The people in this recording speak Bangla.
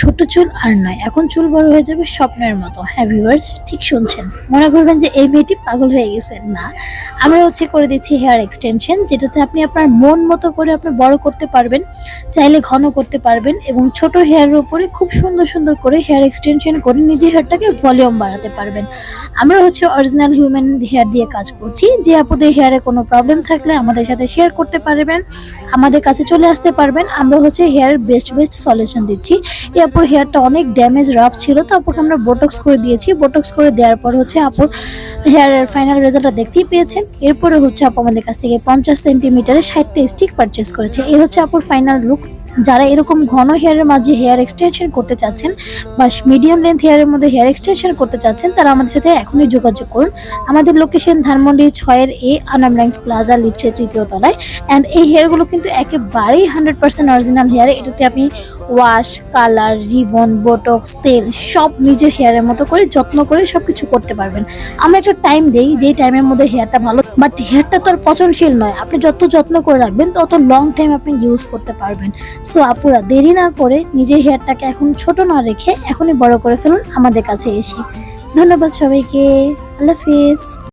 ছোট চুল আর নয়, এখন চুল বড় হয়ে যাবে স্বপ্নের মতো। হ্যাঁ ভিউয়ার্স, ঠিক শুনছেন। মনে করবেন যে এই মেয়েটি পাগল হয়ে গেছে, না। আমরা করে দিচ্ছি হেয়ার এক্সটেনশন, যেটাতে আপনি আপনার মন মতো করে আপনি বড় করতে পারবেন, চাইলে ঘন করতে পারবেন, এবং ছোট হেয়ারের উপরে খুব সুন্দর সুন্দর করে হেয়ার এক্সটেনশন করে নিজের হেয়ারটাকে ভলিউম বাড়াতে পারবেন। আমরা অরিজিনাল হিউম্যান হেয়ার দিয়ে কাজ করছি। যে আপুদের হেয়ারে কোনো প্রবলেম থাকলে আমাদের সাথে শেয়ার করতে পারবেন, আমাদের কাছে চলে আসতে পারবেন। আমরা হেয়ার বেস্ট বেস্ট সলিউশন দিচ্ছি। এই আপুর হেয়ারটা অনেক ড্যামেজ রাফ ছিল, তো আপুকে আমরা বোটক্স করে দিয়েছি। বোটক্স করে দেওয়ার পর আপুর হেয়ারের ফাইনাল রেজাল্টটা দেখতেই পেয়েছেন। এরপরে আপু আমাদের কাছ থেকে 50 সেন্টিমিটারের 60টা স্টিক পারচেস করেছে। এই আপুর ফাইনাল লুক। যারা এরকম ঘন হেয়ারের মাঝে হেয়ার এক্সটেনশন করতে চাচ্ছেন বা মিডিয়াম লেন্থ হেয়ারের মধ্যে হেয়ার এক্সটেনশন করতে চাচ্ছেন, তারা আমাদের সাথে এখনই যোগাযোগ করুন। আমাদের লোকেশন ধানমন্ডি 6-এ আনাম লাইন্স প্লাজা লিফটের 3য় তলায়। অ্যান্ড এই হেয়ারগুলো কিন্তু একেবারেই 100% অরিজিনাল হেয়ার। এটাতে আপনি ওয়াশ, কালার, রিবন, বোটক্স, তেল সব নিজের হেয়ারের মতো করে যত্ন করে সবকিছু করতে পারবেন। আমরা একটা টাইম দেই, যেই টাইমের মধ্যে হেয়ারটা ভালো, বাট হেয়ারটা তো আর পচনশীল নয়। আপনি যত যত্ন করে রাখবেন তত লং টাইম আপনি ইউজ করতে পারবেন। সো আপুরা, দেরি না করে নিজের হেয়ারটাকে এখন ছোট না রেখে এখনই বড় করে ফেলুন আমাদের কাছে এসে। ধন্যবাদ সবাইকে। আল্লাহ হাফিজ।